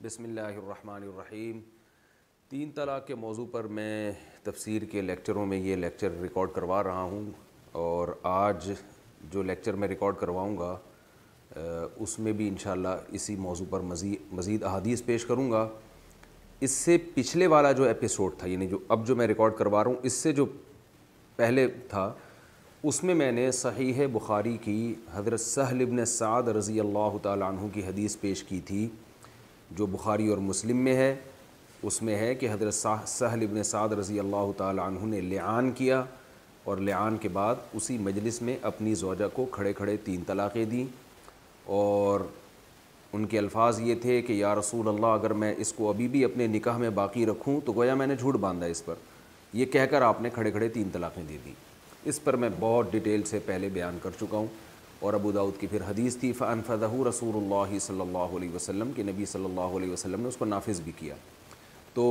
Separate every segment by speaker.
Speaker 1: بسم اللہ الرحمن الرحیم۔ تین طلاق کے موضوع پر میں تفسیر کے لیکچروں میں یہ لیکچر ریکارڈ کروا رہا ہوں، اور آج جو لیکچر میں ریکارڈ کرواؤں گا اس میں بھی انشاءاللہ اسی موضوع پر مزید احادیث پیش کروں گا۔ اس سے پچھلے والا جو ایپیسوڈ تھا، یعنی جو اب جو میں ریکارڈ کروا رہا ہوں، اس سے جو پہلے تھا اس میں نے صحیح بخاری کی حضرت سہل ابن سعد رضی اللہ تعالیٰ عنہ کی حدیث پیش کی تھی، جو بخاری اور مسلم میں ہے۔ اس میں ہے کہ حضرت سہل ابن سعد رضی اللہ تعالیٰ عنہ نے لعان کیا، اور لعان کے بعد اسی مجلس میں اپنی زوجہ کو کھڑے کھڑے 3 طلاقیں دیں، اور ان کے الفاظ یہ تھے کہ یا رسول اللہ، اگر میں اس کو ابھی بھی اپنے نکاح میں باقی رکھوں تو گویا میں نے جھوٹ باندھا اس پر، یہ کہہ کر آپ نے کھڑے کھڑے 3 طلاقیں دے دیں۔ اس پر میں بہت ڈیٹیل سے پہلے بیان کر چکا ہوں، اور ابو داؤد کی پھر حدیث تھی فَأَنفَذَهُ رسول اللہ صلی اللہ علیہ وسلم، کہ نبی صلی اللہ علیہ وسلم نے اس کو نافذ بھی کیا۔ تو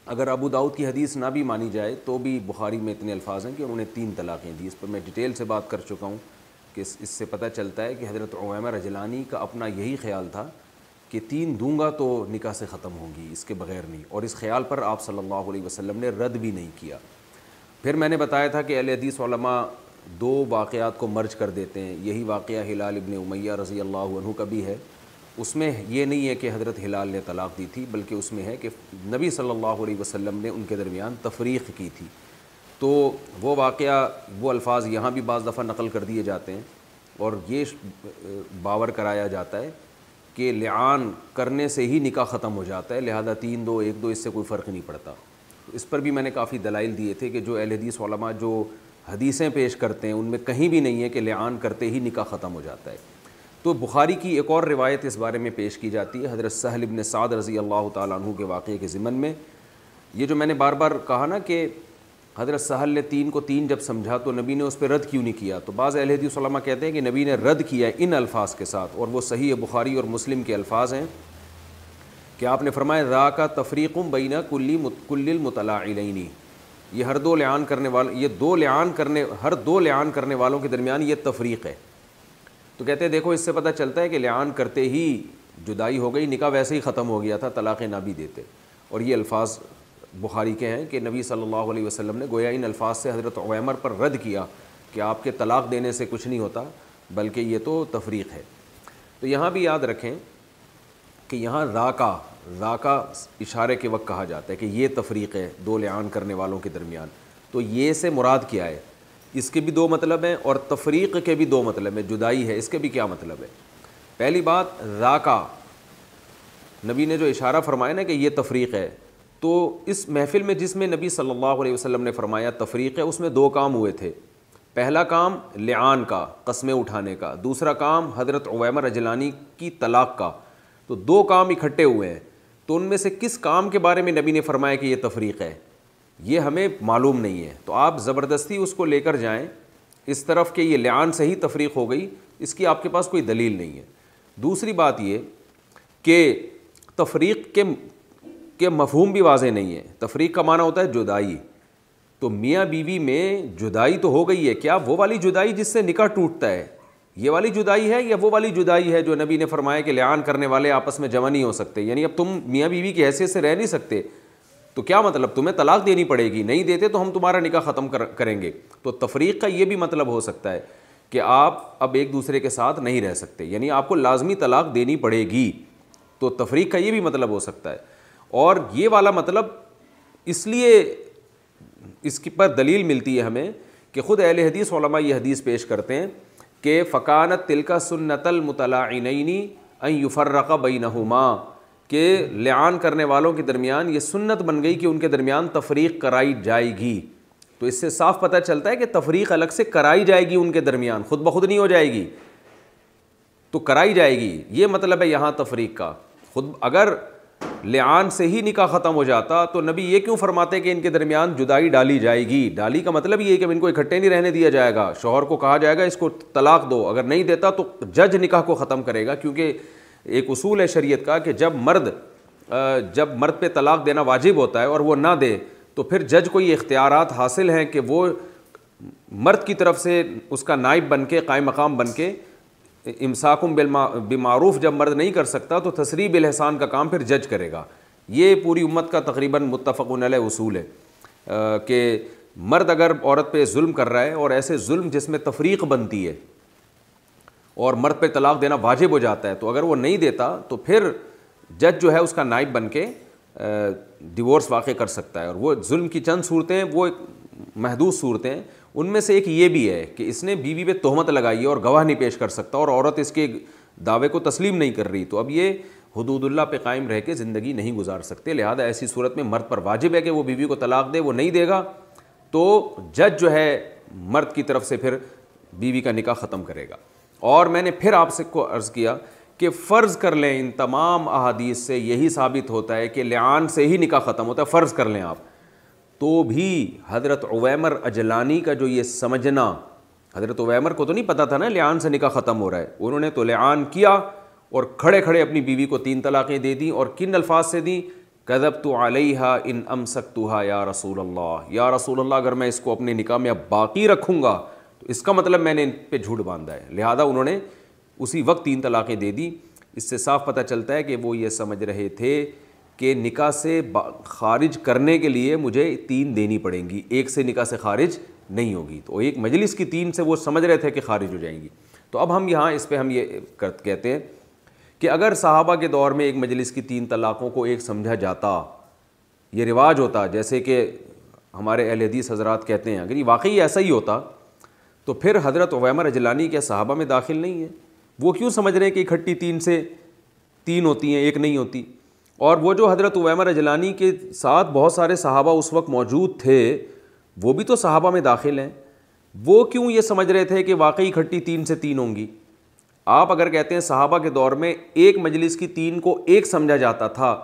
Speaker 1: اگر ابو داؤد کی حدیث نہ بھی مانی جائے تو بھی بخاری میں اتنے الفاظ ہیں کہ انہوں نے 3 طلاقیں دی۔ اس پر میں ڈیٹیل سے بات کر چکا ہوں کہ اس سے پتہ چلتا ہے کہ حضرت عمیر رجلانی کا اپنا یہی خیال تھا کہ 3 دوں گا تو نکاح سے ختم ہوگی، اس کے بغیر نہیں، اور اس خیال پر آپ صلی اللہ علیہ وسلم نے رد بھی نہیں کیا۔ پھر میں نے بتایا تھا کہ اہل حدیث علماء 2 واقعات کو مرج کر دیتے ہیں۔ یہی واقعہ ہلال ابن امیہ رضی اللہ عنہ کا بھی ہے۔ اس میں یہ نہیں ہے کہ حضرت ہلال نے طلاق دی تھی، بلکہ اس میں ہے کہ نبی صلی اللہ علیہ وسلم نے ان کے درمیان تفریق کی تھی۔ تو وہ واقعہ، وہ الفاظ یہاں بھی بعض دفعہ نقل کر دیے جاتے ہیں، اور یہ باور کرایا جاتا ہے کہ لعان کرنے سے ہی نکاح ختم ہو جاتا ہے، لہذا 3 2 1 2 اس سے کوئی فرق نہیں پڑتا۔ اس پر بھی میں نے کافی دلائل دیے تھے کہ جو اہل حدیث علماء جو حدیثیں پیش کرتے ہیں ان میں کہیں بھی نہیں ہے کہ لعان کرتے ہی نکاح ختم ہو جاتا ہے۔ تو بخاری کی ایک اور روایت اس بارے میں پیش کی جاتی ہے حضرت سہل ابن سعد رضی اللہ تعالیٰ عنہ کے واقعے کے ضمن میں۔ یہ جو میں نے بار بار کہا نا کہ حضرت سہل نے 3 کو 3 جب سمجھا تو نبی نے اس پہ رد کیوں نہیں کیا، تو بعض اہل حدیث علماء کہتے ہیں کہ نبی نے رد کیا ہے ان الفاظ کے ساتھ، اور وہ صحیح بخاری اور مسلم کے الفاظ ہیں کہ آپ نے فرمایا ذاک تفریق بین کل المتلاعنین، یہ ہر 2 لعان کرنے والے، یہ 2 لعان کرنے، ہر 2 لعان کرنے والوں کے درمیان یہ تفریق ہے۔ تو کہتے ہیں دیکھو اس سے پتہ چلتا ہے کہ لعان کرتے ہی جدائی ہو گئی، نکاح ویسے ہی ختم ہو گیا تھا، طلاقیں نہ بھی دیتے۔ اور یہ الفاظ بخاری کے ہیں کہ نبی صلی اللہ علیہ وسلم نے گویا ان الفاظ سے حضرت عمیر پر رد کیا کہ آپ کے طلاق دینے سے کچھ نہیں ہوتا، بلکہ یہ تو تفریق ہے۔ تو یہاں بھی یاد رکھیں کہ یہاں ذاکا اشارے کے وقت کہا جاتا ہے کہ یہ تفریق ہے 2 لعان کرنے والوں کے درمیان، تو یہ سے مراد کیا ہے؟ اس کے بھی 2 مطلب ہیں، اور تفریق کے بھی 2 مطلب ہیں، جدائی ہے، اس کے بھی کیا مطلب ہے؟ پہلی بات، ذاکا نبی نے جو اشارہ فرمایا نا کہ یہ تفریق ہے، تو اس محفل میں جس میں نبی صلی اللہ علیہ وسلم نے فرمایا تفریق ہے، اس میں 2 کام ہوئے تھے۔ پہلا کام لعان کا، قسمیں اٹھانے کا، دوسرا کام حضرت عمیر رجلانی کی طلاق کا، تو 2 کام اکٹھے ہوئے ہیں۔ تو ان میں سے کس کام کے بارے میں نبی نے فرمایا کہ یہ تفریق ہے، یہ ہمیں معلوم نہیں ہے۔ تو آپ زبردستی اس کو لے کر جائیں اس طرف کہ یہ لعان سے ہی تفریق ہو گئی، اس کی آپ کے پاس کوئی دلیل نہیں ہے۔ دوسری بات یہ کہ تفریق کے مفہوم بھی واضح نہیں ہے۔ تفریق کا معنی ہوتا ہے جدائی، تو میاں بیوی میں جدائی تو ہو گئی ہے، کیا وہ والی جدائی جس سے نکاح ٹوٹتا ہے یہ والی جدائی ہے، یا وہ والی جدائی ہے جو نبی نے فرمایا کہ لعان کرنے والے آپس میں جمع نہیں ہو سکتے، یعنی اب تم میاں بیوی کی حیثیت سے رہ نہیں سکتے، تو کیا مطلب تمہیں طلاق دینی پڑے گی، نہیں دیتے تو ہم تمہارا نکاح ختم کریں گے۔ تو تفریق کا یہ بھی مطلب ہو سکتا ہے کہ آپ اب ایک دوسرے کے ساتھ نہیں رہ سکتے، یعنی آپ کو لازمی طلاق دینی پڑے گی، تو تفریق کا یہ بھی مطلب ہو سکتا ہے۔ اور یہ والا مطلب اس لیے اس کی پر دلیل ملتی ہے ہمیں کہ خود اہل حدیث علماء یہ حدیث پیش کرتے ہیں کہ فکانت تلک سنت المتلاعنین ان یفرق بینہما، کہ لعان کرنے والوں کے درمیان یہ سنت بن گئی کہ ان کے درمیان تفریق کرائی جائے گی۔ تو اس سے صاف پتہ چلتا ہے کہ تفریق الگ سے کرائی جائے گی ان کے درمیان، خود بخود نہیں ہو جائے گی، تو کرائی جائے گی، یہ مطلب ہے یہاں تفریق کا۔ خود اگر لعان سے ہی نکاح ختم ہو جاتا تو نبی یہ کیوں فرماتے کہ ان کے درمیان جدائی ڈالی جائے گی؟ ڈالی کا مطلب یہ ہے کہ ان کو اکٹھے نہیں رہنے دیا جائے گا، شوہر کو کہا جائے گا اس کو طلاق دو، اگر نہیں دیتا تو جج نکاح کو ختم کرے گا، کیونکہ ایک اصول ہے شریعت کا کہ جب مرد پہ طلاق دینا واجب ہوتا ہے اور وہ نہ دے تو پھر جج کو یہ اختیارات حاصل ہیں کہ وہ مرد کی طرف سے اس کا نائب بن کے، قائم مقام بن کے امساکم بالمعروف جب مرد نہیں کر سکتا تو تسریح بالاحسان کا کام پھر جج کرے گا. یہ پوری امت کا تقریباً متفق علیہ اصول ہے کہ مرد اگر عورت پہ ظلم کر رہا ہے اور ایسے ظلم جس میں تفریق بنتی ہے اور مرد پہ طلاق دینا واجب ہو جاتا ہے، تو اگر وہ نہیں دیتا تو پھر جج جو ہے اس کا نائب بن کے ڈیورس واقع کر سکتا ہے. اور وہ ظلم کی چند صورتیں ہیں، وہ محدود صورتیں ہیں، ان میں سے ایک یہ بھی ہے کہ اس نے بیوی پہ تہمت لگائی ہے اور گواہ نہیں پیش کر سکتا اور عورت اس کے دعوے کو تسلیم نہیں کر رہی، تو اب یہ حدود اللہ پہ قائم رہ کے زندگی نہیں گزار سکتے. لہذا ایسی صورت میں مرد پر واجب ہے کہ وہ بیوی کو طلاق دے. وہ نہیں دے گا تو جج جو ہے مرد کی طرف سے پھر بیوی کا نکاح ختم کرے گا. اور میں نے پھر آپ سے کو عرض کیا کہ فرض کر لیں ان تمام احادیث سے یہی ثابت ہوتا ہے کہ لعان سے ہی نکاح ختم ہوتا ہے. فرض کر لیں آپ، تو بھی حضرت عویمر اجلانی کا جو یہ سمجھنا، حضرت عویمر کو تو نہیں پتہ تھا نا لعان سے نکاح ختم ہو رہا ہے، انہوں نے تو لعان کیا اور کھڑے کھڑے اپنی بیوی کو 3 طلاقیں دے دیں. اور کن الفاظ سے دیں؟ کذبت علیہا ان امسکتھا یا رسول اللہ، یا رسول اللہ اگر میں اس کو اپنے نکاح میں اب باقی رکھوں گا تو اس کا مطلب میں نے ان پہ جھوٹ باندھا ہے. لہذا انہوں نے اسی وقت 3 طلاقیں دے دی. اس سے صاف پتہ چلتا ہے کہ وہ یہ سمجھ رہے تھے کہ نکاح سے خارج کرنے کے لیے مجھے 3 دینی پڑیں گی، ایک سے نکاح سے خارج نہیں ہوگی. تو ایک مجلس کی 3 سے وہ سمجھ رہے تھے کہ خارج ہو جائیں گی. تو اب ہم یہاں اس پہ ہم یہ کہتے ہیں کہ اگر صحابہ کے دور میں ایک مجلس کی 3 طلاقوں کو ایک سمجھا جاتا، یہ رواج ہوتا جیسے کہ ہمارے اہل حدیث حضرات کہتے ہیں، اگر یہ واقعی ایسا ہی ہوتا تو پھر حضرت عویمر اجلانی کیا صحابہ میں داخل نہیں ہے؟ وہ کیوں سمجھ رہے ہیں کہ اکٹھی 3 سے 3 ہوتی ہیں، ایک نہیں ہوتی؟ اور وہ جو حضرت عویمر اجلانی کے ساتھ بہت سارے صحابہ اس وقت موجود تھے، وہ بھی تو صحابہ میں داخل ہیں، وہ کیوں یہ سمجھ رہے تھے کہ واقعی اکٹھی 3 سے 3 ہوں گی؟ آپ اگر کہتے ہیں صحابہ کے دور میں ایک مجلس کی 3 کو ایک سمجھا جاتا تھا،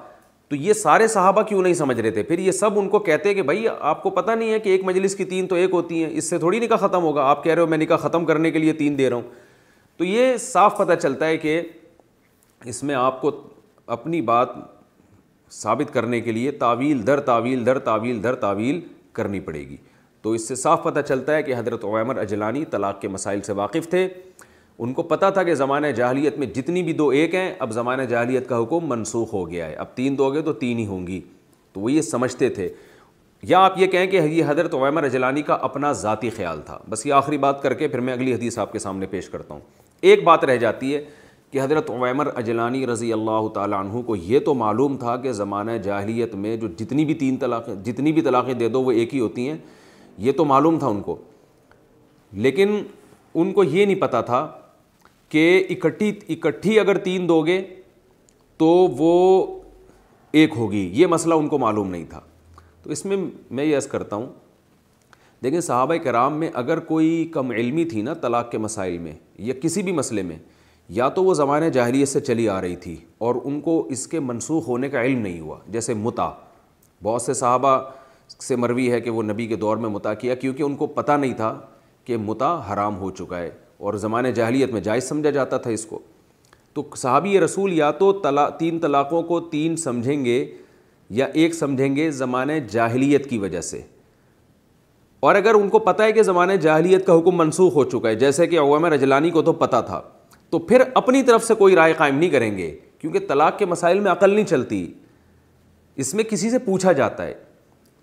Speaker 1: تو یہ سارے صحابہ کیوں نہیں سمجھ رہے تھے؟ پھر یہ سب ان کو کہتے کہ بھائی آپ کو پتہ نہیں ہے کہ ایک مجلس کی 3 تو ایک ہوتی ہیں، اس سے تھوڑی نکاح ختم ہوگا. آپ کہہ رہے ہو میں نکاح ختم کرنے کے لیے 3 دے رہا ہوں. تو یہ صاف پتہ چلتا ہے کہ اس میں آپ کو اپنی بات ثابت کرنے کے لیے تعویل در تعویل در تعویل در تعویل کرنی پڑے گی. تو اس سے صاف پتہ چلتا ہے کہ حضرت عویمر اجلانی طلاق کے مسائل سے واقف تھے. ان کو پتہ تھا کہ زمانہ جاہلیت میں جتنی بھی 2 ایک ہیں، اب زمانہ جاہلیت کا حکم منسوخ ہو گیا ہے، اب 3 دو گے تو 3 ہی ہوں گی. تو وہ یہ سمجھتے تھے. یا آپ یہ کہیں کہ یہ حضرت عویمر اجلانی کا اپنا ذاتی خیال تھا. بس یہ آخری بات کر کے پھر میں اگلی حدیث آپ کے سامنے پیش کرتا ہوں. ایک بات رہ جاتی ہے کہ حضرت عویمر اجلانی رضی اللہ تعالیٰ عنہ کو یہ تو معلوم تھا کہ زمانہ جاہلیت میں جو جتنی بھی طلاقیں دے دو وہ ایک ہی ہوتی ہیں، یہ تو معلوم تھا ان کو. لیکن ان کو یہ نہیں پتہ تھا کہ اکٹھی اگر 3 دو گے تو وہ ایک ہوگی، یہ مسئلہ ان کو معلوم نہیں تھا. تو اس میں میں یہ عرض کرتا ہوں، دیکھیں صحابہ کرام میں اگر کوئی کم علمی تھی نا طلاق کے مسائل میں یا کسی بھی مسئلے میں، یا تو وہ زمانہ جاہلیت سے چلی آ رہی تھی اور ان کو اس کے منسوخ ہونے کا علم نہیں ہوا. جیسے متع، بہت سے صحابہ سے مروی ہے کہ وہ نبی کے دور میں متع کیا کیونکہ ان کو پتہ نہیں تھا کہ متع حرام ہو چکا ہے اور زمانہ جاہلیت میں جائز سمجھا جاتا تھا اس کو. تو صحابی رسول یا تو 3 طلاقوں کو 3 سمجھیں گے یا ایک سمجھیں گے زمانہ جاہلیت کی وجہ سے. اور اگر ان کو پتہ ہے کہ زمانہ جاہلیت کا حکم منسوخ ہو چکا ہے، جیسے کہ عویمر اجلانی کو تو پتہ تھا، تو پھر اپنی طرف سے کوئی رائے قائم نہیں کریں گے، کیونکہ طلاق کے مسائل میں عقل نہیں چلتی، اس میں کسی سے پوچھا جاتا ہے.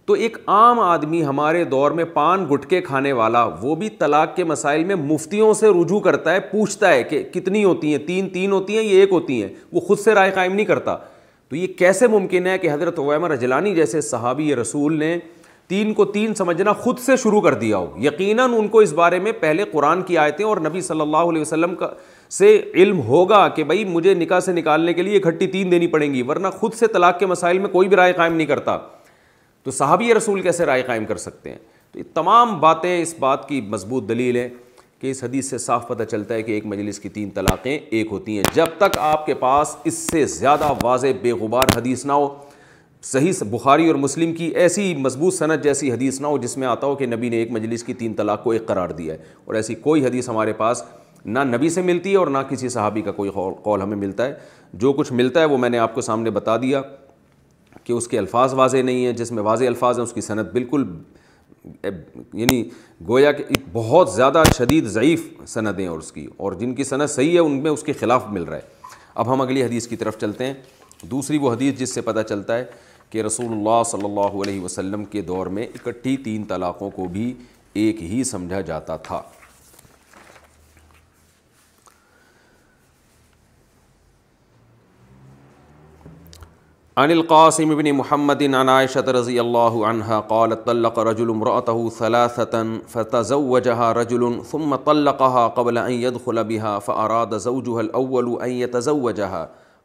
Speaker 1: تو ایک عام آدمی ہمارے دور میں پان گٹکے کھانے والا، وہ بھی طلاق کے مسائل میں مفتیوں سے رجوع کرتا ہے، پوچھتا ہے کہ کتنی ہوتی ہیں، 3 ہوتی ہیں، یہ 1 ہوتی ہیں، وہ خود سے رائے قائم نہیں کرتا. تو یہ کیسے ممکن ہے کہ حضرت عویمر اجلانی جیسے صحابی رسول نے 3 کو 3 سمجھنا خود سے شروع کر دیا ہو؟ یقیناً ان کو اس بارے میں پہلے قرآن کی آیتیں اور نبی صلی اللہ علیہ وسلم کا سے علم ہوگا کہ بھائی مجھے نکاح سے نکالنے کے لیے اکٹھی 3 دینی پڑیں گی، ورنہ خود سے طلاق کے مسائل میں کوئی بھی رائے قائم نہیں کرتا. تو صحابی رسول کیسے رائے قائم کر سکتے ہیں؟ تو یہ تمام باتیں اس بات کی مضبوط دلیل ہے کہ اس حدیث سے صاف پتہ چلتا ہے کہ ایک مجلس کی 3 طلاقیں ایک ہوتی ہیں. جب تک آپ کے پاس اس سے زیادہ واضح بے غبار حدیث نہ ہو، صحیح بخاری اور مسلم کی ایسی مضبوط سند جیسی حدیث نہ ہو جس میں آتا ہو کہ نبی نے ایک مجلس کی 3 طلاق کو ایک قرار دیا ہے، اور ایسی کوئی حدیث ہمارے پاس نہ نبی سے ملتی ہے اور نہ کسی صحابی کا کوئی قول ہمیں ملتا ہے. جو کچھ ملتا ہے وہ میں نے آپ کو سامنے بتا دیا کہ اس کے الفاظ واضح نہیں ہیں، جس میں واضح الفاظ ہیں اس کی سند بالکل یعنی گویا کہ بہت زیادہ شدید ضعیف سندیں اور اس کی، اور جن کی سند صحیح ہے ان میں اس کے خلاف مل رہا ہے۔ اب ہم اگلی حدیث کی طرف چلتے ہیں۔ دوسری وہ حدیث جس سے پتہ چلتا ہے کہ رسول اللہ صلی اللہ علیہ وسلم کے دور میں اکٹھی 3 طلاقوں کو بھی ایک ہی سمجھا جاتا تھا۔ عن القاسم بن محمد عن عائشة رضی اللہ عنہا قالت طلق رجل امرأته 3 فتزوجها رجل ثم طلقها قبل أن يدخل بها فأراد زوجها الأول أن يتزوجها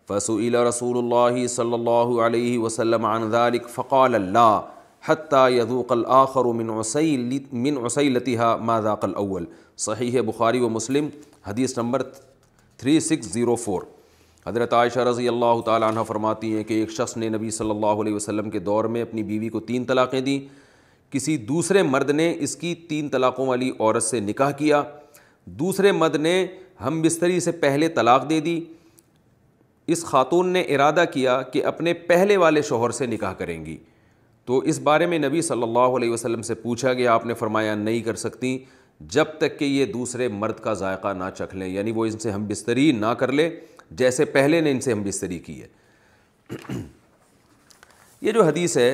Speaker 1: فسئل رسول الله صلى الله عليه وسلم عن ذلك فقال لا حتى يذوق الآخر من عسيلتها ما ذاق الأول۔ صحیح بخاری و مسلم حدیث نمبر 3604۔ حضرت عائشہ رضی اللہ تعالیٰ عنہ فرماتی ہیں کہ ایک شخص نے نبی صلی اللہ علیہ وسلم کے دور میں اپنی بیوی کو 3 طلاقیں دیں۔ کسی دوسرے مرد نے اس کی 3 طلاقوں والی عورت سے نکاح کیا، دوسرے مرد نے ہم بستری سے پہلے طلاق دے دی۔ اس خاتون نے ارادہ کیا کہ اپنے پہلے والے شوہر سے نکاح کریں گی، تو اس بارے میں نبی صلی اللہ علیہ وسلم سے پوچھا گیا، آپ نے فرمایا نہیں کر سکتی جب تک کہ یہ دوسرے مرد کا ذائقہ نہ چکھ لیں، یعنی وہ ان سے ہم بستری نہ کر لے جیسے پہلے نے ان سے ہم بستری کی ہے۔ یہ جو حدیث ہے،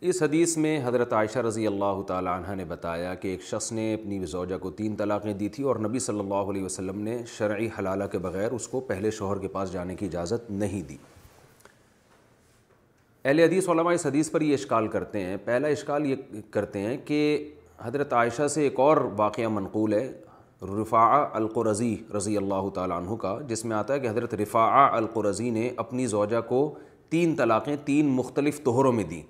Speaker 1: اس حدیث میں حضرت عائشہ رضی اللہ تعالی عنہ نے بتایا کہ ایک شخص نے اپنی زوجہ کو 3 طلاقیں دی تھی اور نبی صلی اللہ علیہ وسلم نے شرعی حلالہ کے بغیر اس کو پہلے شوہر کے پاس جانے کی اجازت نہیں دی۔ اہل حدیث علماء اس حدیث پر یہ اشکال کرتے ہیں۔ پہلا اشکال یہ کرتے ہیں کہ حضرت عائشہ سے ایک اور واقعہ منقول ہے رفاعہ القرظی رضی اللہ تعالیٰ عنہ کا، جس میں آتا ہے کہ حضرت رفاعہ القرظی نے اپنی زوجہ کو 3 طلاقیں 3 مختلف طہروں میں دیں،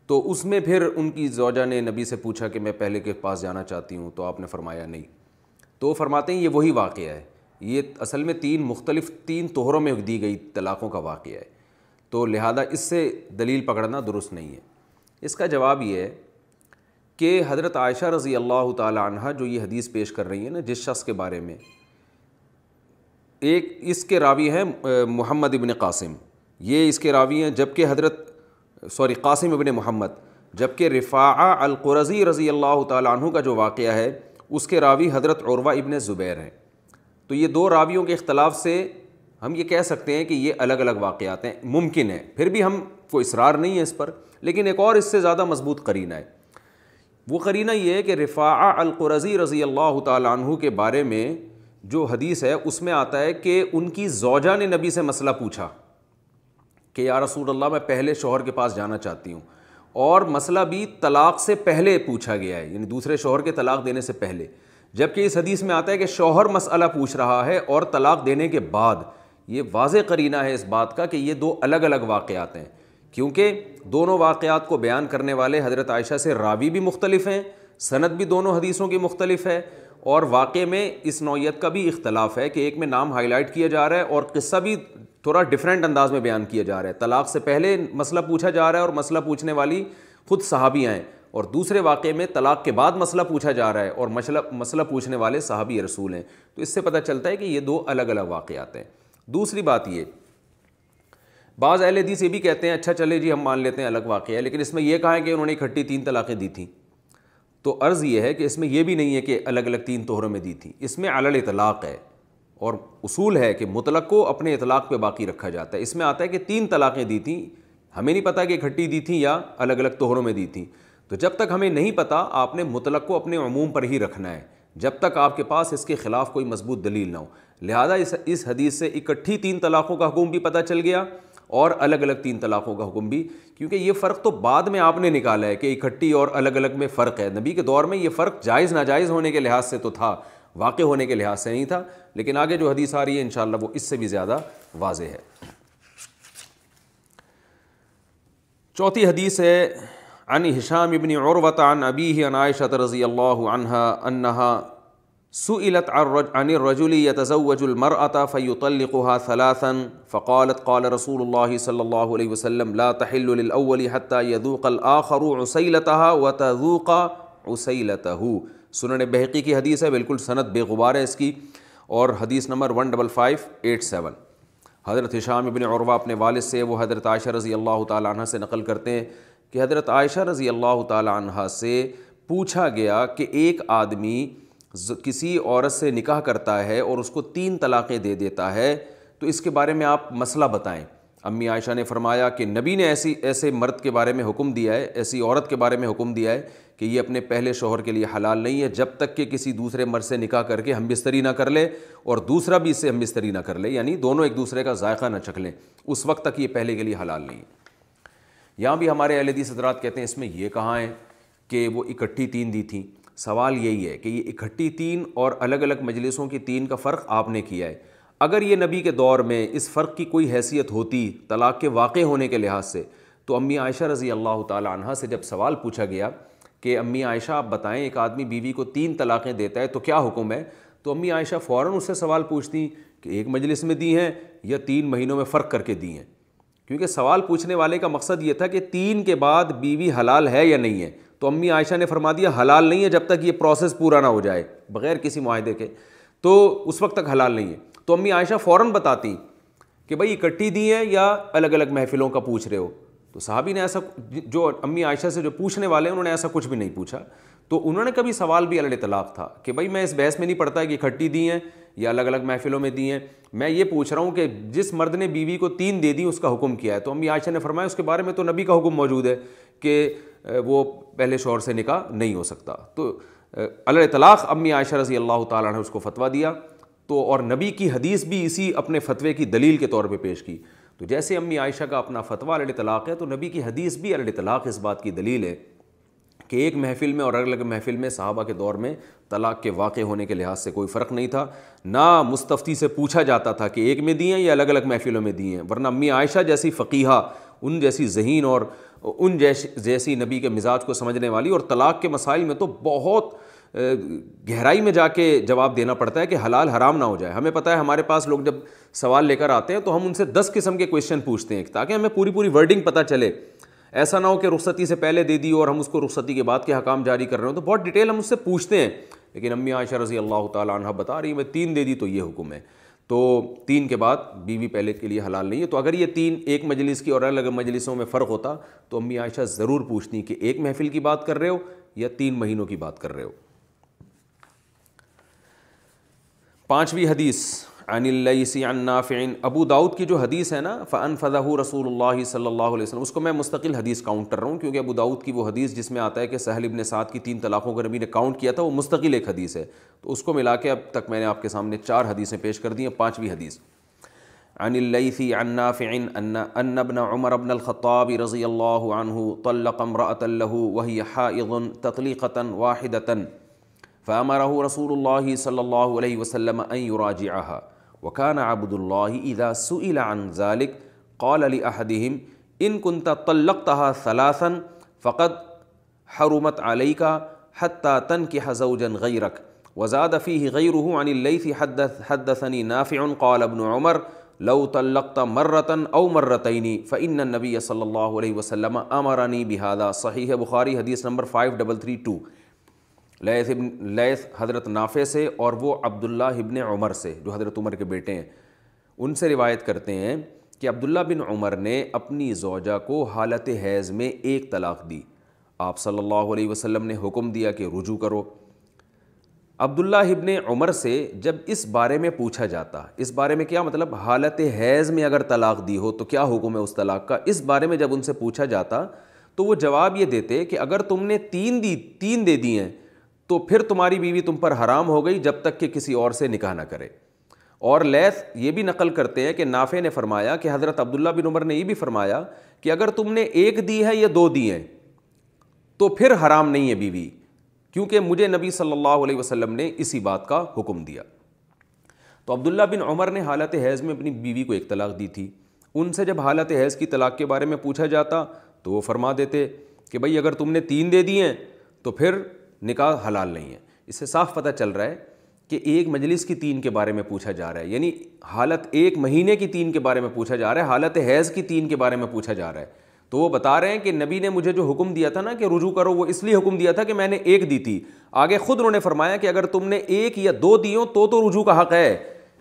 Speaker 1: تو اس میں پھر ان کی زوجہ نے نبی سے پوچھا کہ میں پہلے کے پاس جانا چاہتی ہوں، تو آپ نے فرمایا نہیں۔ تو فرماتے ہیں یہ وہی واقعہ ہے، یہ اصل میں 3 مختلف 3 طہروں میں دی گئی طلاقوں کا واقعہ ہے، تو لہذا اس سے دلیل پکڑنا درست نہیں ہے۔ اس کا جواب یہ ہے کہ حضرت عائشہ رضی اللہ تعالی عنہ جو یہ حدیث پیش کر رہی ہیں نا جس شخص کے بارے میں، ایک اس کے راوی ہیں محمد ابن قاسم، یہ اس کے راوی ہیں، جبکہ قاسم ابن محمد، جبکہ رفاعہ القرظی رضی اللہ تعالی عنہ کا جو واقعہ ہے اس کے راوی حضرت عروہ ابن زبیر ہیں۔ تو یہ 2 راویوں کے اختلاف سے ہم یہ کہہ سکتے ہیں کہ یہ الگ الگ واقعات ہیں، ممکن ہے، پھر بھی ہم کو اصرار نہیں ہے اس پر، لیکن ایک اور اس سے زیادہ مضبوط قرینہ ہے۔ وہ قرینہ یہ ہے کہ رفاعہ القرظی رضی اللہ تعالیٰ عنہ کے بارے میں جو حدیث ہے اس میں آتا ہے کہ ان کی زوجہ نے نبی سے مسئلہ پوچھا کہ یا رسول اللہ میں پہلے شوہر کے پاس جانا چاہتی ہوں، اور مسئلہ بھی طلاق سے پہلے پوچھا گیا ہے، یعنی دوسرے شوہر کے طلاق دینے سے پہلے، جبکہ اس حدیث میں آتا ہے کہ شوہر مسئلہ پوچھ رہا ہے اور طلاق دینے کے بعد۔ یہ واضح قرینہ ہے اس بات کا کہ یہ 2 الگ الگ واقعات ہیں، کیونکہ دونوں واقعات کو بیان کرنے والے حضرت عائشہ سے راوی بھی مختلف ہیں، سند بھی دونوں حدیثوں کی مختلف ہے، اور واقعے میں اس نوعیت کا بھی اختلاف ہے کہ ایک میں نام ہائی لائٹ کیا جا رہا ہے اور قصہ بھی تھوڑا ڈیفرنٹ انداز میں بیان کیا جا رہا ہے۔ طلاق سے پہلے مسئلہ پوچھا جا رہا ہے اور مسئلہ پوچھنے والی خود صحابیہ ہیں، اور دوسرے واقعے میں طلاق کے بعد مسئلہ پوچھا جا رہا ہے اور مسئلہ پوچھنے والے صحابی رسول ہیں۔ تو اس سے پتہ چلتا ہے کہ یہ 2 الگ الگ واقعات ہیں۔ دوسری بات یہ، بعض اہل حدیث یہ بھی کہتے ہیں اچھا چلے جی ہم مان لیتے ہیں الگ واقعہ ہے، لیکن اس میں یہ کہا ہے کہ انہوں نے اکٹھی 3 طلاقیں دی تھیں، تو عرض یہ ہے کہ اس میں یہ بھی نہیں ہے کہ الگ الگ 3 طہروں میں دی تھیں، اس میں علی الاطلاق ہے، اور اصول ہے کہ مطلق کو اپنے اطلاق پہ باقی رکھا جاتا ہے۔ اس میں آتا ہے کہ 3 طلاقیں دی تھیں، ہمیں نہیں پتہ کہ اکٹھی دی تھیں یا الگ الگ طہروں میں دی تھیں، تو جب تک ہمیں نہیں پتہ آپ نے مطلق کو اپنے عموم پر ہی رکھنا ہے جب تک آپ کے پاس اس کے خلاف کوئی مضبوط دلیل نہ ہو۔ لہذا اس حدیث سے اکٹھی 3 طلاقوں کا حکم بھی پتہ چل گیا اور الگ الگ 3 طلاقوں کا حکم بھی، کیونکہ یہ فرق تو بعد میں آپ نے نکالا ہے کہ اکٹھی اور الگ الگ میں فرق ہے۔ نبی کے دور میں یہ فرق جائز ناجائز ہونے کے لحاظ سے تو تھا، واقع ہونے کے لحاظ سے نہیں تھا، لیکن آگے جو حدیث آ رہی ہے انشاءاللہ وہ اس سے بھی زیادہ واضح ہے۔ چوتھی حدیث ہے عن ہشام بن عروۃ عن ابیہ عن عائشہ رضی اللہ عنہا انہا سئلت عن الرجل يتزوج المرأة فيطلقها 3 فقالت قال رسول الله صلى الله عليه وسلم لا تحل للأول حتى يذوق الآخر عسيلتها وتذوق عسيلته۔ سنن بہقی کی حدیث ہے، بالکل سند بے غبار ہے اس کی، اور حدیث نمبر 15587۔ حضرت ہشام ابن عروہ اپنے والد سے، وہ حضرت عائشہ رضی اللہ تعالیٰ عنہ سے نقل کرتے ہیں کہ حضرت عائشہ رضی اللہ تعالی عنہا سے پوچھا گیا کہ ایک آدمی کسی عورت سے نکاح کرتا ہے اور اس کو 3 طلاقیں دے دیتا ہے، تو اس کے بارے میں آپ مسئلہ بتائیں۔ امی عائشہ نے فرمایا کہ نبی نے ایسے مرد کے بارے میں حکم دیا ہے، ایسی عورت کے بارے میں حکم دیا ہے کہ یہ اپنے پہلے شوہر کے لیے حلال نہیں ہے جب تک کہ کسی دوسرے مرد سے نکاح کر کے ہم بستری نہ کر لے اور دوسرا بھی اس سے ہم بستری نہ کر لے، یعنی دونوں ایک دوسرے کا ذائقہ نہ چکھ لیں، اس وقت تک یہ پہلے کے لیے حلال نہیں ہے۔ یہاں بھی ہمارے اہل حدیث حضرات کہتے ہیں اس میں یہ کہاں ہے کہ وہ اکٹھی 3 دی تھیں۔ سوال یہی ہے کہ یہ اکٹھی 3 اور الگ الگ مجلسوں کی 3 کا فرق آپ نے کیا ہے۔ اگر یہ نبی کے دور میں اس فرق کی کوئی حیثیت ہوتی طلاق کے واقع ہونے کے لحاظ سے، تو امی عائشہ رضی اللہ تعالی عنہا سے جب سوال پوچھا گیا کہ امی عائشہ آپ بتائیں ایک آدمی بیوی کو 3 طلاقیں دیتا ہے تو کیا حکم ہے، تو امی عائشہ فوراً اس سے سوال پوچھتی کہ ایک مجلس میں دی ہیں یا 3 مہینوں میں فرق کر کے دی ہیں، کیونکہ سوال پوچھنے والے کا مقصد یہ تھا کہ 3 کے بعد بیوی حلال ہے یا نہیں ہے، تو امی عائشہ نے فرما دیا حلال نہیں ہے جب تک یہ پروسیس پورا نہ ہو جائے بغیر کسی معاہدے کے، تو اس وقت تک حلال نہیں ہے۔ تو امی عائشہ فوراً بتاتی کہ بھائی اکٹھی دی ہیں یا الگ الگ محفلوں کا پوچھ رہے ہو، تو صحابی نے ایسا، جو امی عائشہ سے جو پوچھنے والے ہیں انہوں نے ایسا کچھ بھی نہیں پوچھا، تو انہوں نے کبھی سوال بھی علی طلاق تھا کہ بھائی میں اس بحث میں نہیں پڑتا کہ اکٹھی دی ہیں یا الگ الگ محفلوں میں دی ہیں، میں یہ پوچھ رہا ہوں کہ جس مرد نے بیوی کو 3 دے دی اس کا حکم کیا ہے، تو امی عائشہ نے فرمایا اس کے بارے میں تو نبی کا حکم موجود ہے کہ وہ پہلے شوہر سے نکاح نہیں ہو سکتا، تو علی طلاق امی عائشہ رضی اللہ تعالیٰ نے اس کو فتویٰ دیا، تو اور نبی کی حدیث بھی اسی اپنے فتوے کی دلیل کے طور پہ پیش کی، تو جیسے امی عائشہ کا اپنا فتویٰ علی طلاق ہے تو نبی کی حدیث بھی علی طلاق اس بات کی دلیل ہے کہ ایک محفل میں اور الگ الگ محفل میں صحابہ کے دور میں طلاق کے واقع ہونے کے لحاظ سے کوئی فرق نہیں تھا، نہ مستفتی سے پوچھا جاتا تھا کہ ایک میں دی ہیں یا الگ الگ محفلوں میں دی ہیں، ورنہ امی عائشہ جیسی فقیہہ، ان جیسی ذہین اور ان جیسی نبی کے مزاج کو سمجھنے والی، اور طلاق کے مسائل میں تو بہت گہرائی میں جا کے جواب دینا پڑتا ہے کہ حلال حرام نہ ہو جائے۔ ہمیں پتہ ہے ہمارے پاس لوگ جب سوال لے کر آتے ہیں تو ہم ان سے 10 قسم کے کویشچن پوچھتے ہیں تاکہ ہمیں پوری ورڈنگ پتہ چلے، ایسا نہ ہو کہ رخصتی سے پہلے دے دی اور ہم اس کو رخصتی کے بعد کے حکام جاری کر رہے ہوں، تو بہت ڈیٹیل ہم اس سے پوچھتے ہیں، لیکن امی عائشہ رضی اللہ تعالیٰ عنہ بتا رہی میں 3 دے دی تو یہ حکم ہے، تو 3 کے بعد بیوی پہلے کے لیے حلال نہیں ہے۔ تو اگر یہ 3 ایک مجلس کی اور الگ الگ مجلسوں میں فرق ہوتا تو امی عائشہ ضرور پوچھتی کہ ایک محفل کی بات کر رہے ہو یا 3 مہینوں کی بات کر رہے ہو۔ 5ویں حدیث عن اللیث عن نافع، ابو داؤد کی جو حدیث ہے نا فانفذہ رسول اللہ صلی اللہ علیہ وسلم، اس کو میں مستقل حدیث کاؤنٹ کر رہا ہوں کیونکہ ابو داؤد کی وہ حدیث جس میں آتا ہے کہ سہل ابن سعد کی 3 طلاقوں کو نبی نے کاؤنٹ کیا تھا وہ مستقل ایک حدیث ہے، تو اس کو ملا کے اب تک میں نے آپ کے سامنے 4 حدیثیں پیش کر دی ہیں۔ 5ویں حدیث عن اللیث عن نافع ان ابن عمر بن الخطاب رضی اللہ عنہ طلق امرأة له وهي حائض تطلیقة واحدة فأمره رسول الله صلی اللہ علیہ وسلم ان يراجعها وكان عبد الله إذا سئل عن ذلك قال لأحدهم إن كنت طلقتها 3 فقد حرمت عليك حتى تنكح زوجا غيرك وزاد فيه غيره عن الليث حدثني نافع قال ابن عمر لو طلقت مرة أو مرتين فإن النبي صلی اللہ علیہ وسلم أمرني بهذا، صحیح بخاری حدیث نمبر 5332، لیث حضرت نافع سے اور وہ عبداللہ ابن عمر سے جو حضرت عمر کے بیٹے ہیں، ان سے روایت کرتے ہیں کہ عبداللہ بن عمر نے اپنی زوجہ کو حالت حیض میں 1 طلاق دی، آپ صلی اللہ علیہ وسلم نے حکم دیا کہ رجوع کرو۔ عبداللہ ابن عمر سے جب اس بارے میں پوچھا جاتا، اس بارے میں کیا مطلب حالت حیض میں اگر طلاق دی ہو تو کیا حکم ہے اس طلاق کا، اس بارے میں جب ان سے پوچھا جاتا تو وہ جواب یہ دیتے کہ اگر تم نے 3 دے دی ہیں تو پھر تمہاری بیوی تم پر حرام ہو گئی جب تک کہ کسی اور سے نکاح نہ کرے۔ اور لیث یہ بھی نقل کرتے ہیں کہ نافع نے فرمایا کہ حضرت عبداللہ بن عمر نے یہ بھی فرمایا کہ اگر تم نے 1 دی ہے یا 2 دی ہیں تو پھر حرام نہیں ہے بیوی، کیونکہ مجھے نبی صلی اللہ علیہ وسلم نے اسی بات کا حکم دیا۔ تو عبداللہ بن عمر نے حالت حیض میں اپنی بیوی کو 1 طلاق دی تھی، ان سے جب حالت حیض کی طلاق کے بارے میں پوچھا جاتا تو وہ فرما دیتے کہ بھائی اگر تم نے 3 دے دی ہیں تو پھر نکاح حلال نہیں ہے۔ اس سے صاف پتہ چل رہا ہے کہ ایک مجلس کی 3 کے بارے میں پوچھا جا رہا ہے، یعنی حالت 1 مہینے کی 3 کے بارے میں پوچھا جا رہا ہے، حالت حیض کی 3 کے بارے میں پوچھا جا رہا ہے۔ تو وہ بتا رہے ہیں کہ نبی نے مجھے جو حکم دیا تھا نا کہ رجوع کرو، وہ اس لیے حکم دیا تھا کہ میں نے 1 دی تھی، آگے خود انہوں نے فرمایا کہ اگر تم نے 1 یا 2 دی ہوں تو رجوع کا حق ہے،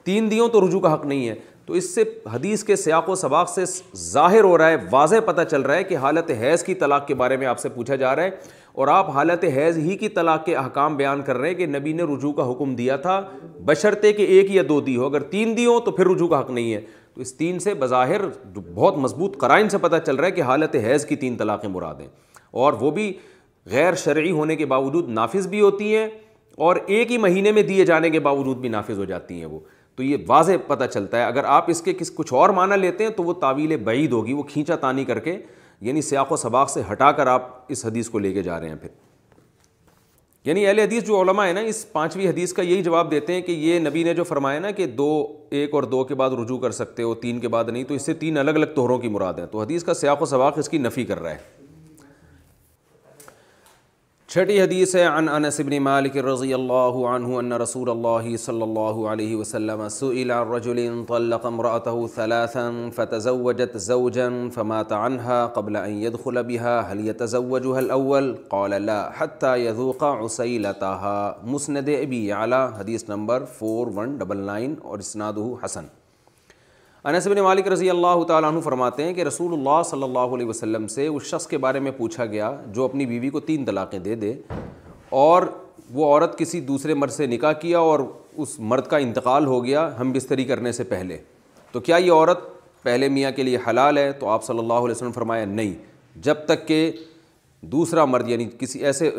Speaker 1: 3 دی ہوں تو رجوع کا حق نہیں ہے۔ تو اس سے حدیث کے سیاق و سباق سے ظاہر ہو رہا ہے، واضح پتہ چل رہا ہے کہ حالت حیض کی طلاق کے بارے میں آپ سے پوچھا جا رہا ہے، اور آپ حالت حیض ہی کی طلاق کے احکام بیان کر رہے ہیں کہ نبی نے رجوع کا حکم دیا تھا بشرطے کہ 1 یا 2 دی ہو، اگر 3 دی ہو تو پھر رجوع کا حق نہیں ہے۔ تو اس 3 سے بظاہر بہت مضبوط قرائن سے پتہ چل رہا ہے کہ حالت حیض کی 3 طلاقیں مراد ہیں، اور وہ بھی غیر شرعی ہونے کے باوجود نافذ بھی ہوتی ہیں، اور 1 ہی مہینے میں دیے جانے کے باوجود بھی نافذ ہو جاتی ہیں وہ۔ تو یہ واضح پتہ چلتا ہے۔ اگر آپ اس کے کچھ اور معنی لیتے ہیں تو وہ تعویل بعید ہوگی، وہ کھینچا تانی کر کے، یعنی سیاق و سباق سے ہٹا کر آپ اس حدیث کو لے کے جا رہے ہیں۔ پھر یعنی اہل حدیث جو علماء ہیں نا، اس 5ویں حدیث کا یہی جواب دیتے ہیں کہ یہ نبی نے جو فرمایا نا کہ 1 اور 2 کے بعد رجوع کر سکتے ہو، 3 کے بعد نہیں، تو اس سے 3 الگ الگ طہروں کی مراد ہیں، تو حدیث کا سیاق و سباق اس کی نفی کر رہا ہے۔ 6ٹھی حدیث ہے عن انس بن مالک رضی اللہ عنہ ان رسول اللہ صلی اللہ علیہ وسلم سئل عن رجل طلق امرأته 3 فتزوجت زوجا فمات عنها قبل ان يدخل بها هل يتزوجها الاول قال لا حتى يذوق عسيلتها، مسند ابی یعلا، حدیث نمبر 4199 اور اسنادہ حسن۔ انس بن مالک رضی اللہ تعالیٰ عنہ فرماتے ہیں کہ رسول اللہ صلی اللہ علیہ وسلم سے اس شخص کے بارے میں پوچھا گیا جو اپنی بیوی کو 3 طلاقیں دے دے، اور وہ عورت کسی دوسرے مرد سے نکاح کیا اور اس مرد کا انتقال ہو گیا ہم بستری کرنے سے پہلے، تو کیا یہ عورت پہلے میاں کے لیے حلال ہے؟ تو آپ صلی اللہ علیہ وسلم فرمایا نہیں، جب تک کہ دوسرا مرد یعنی کسی ایسے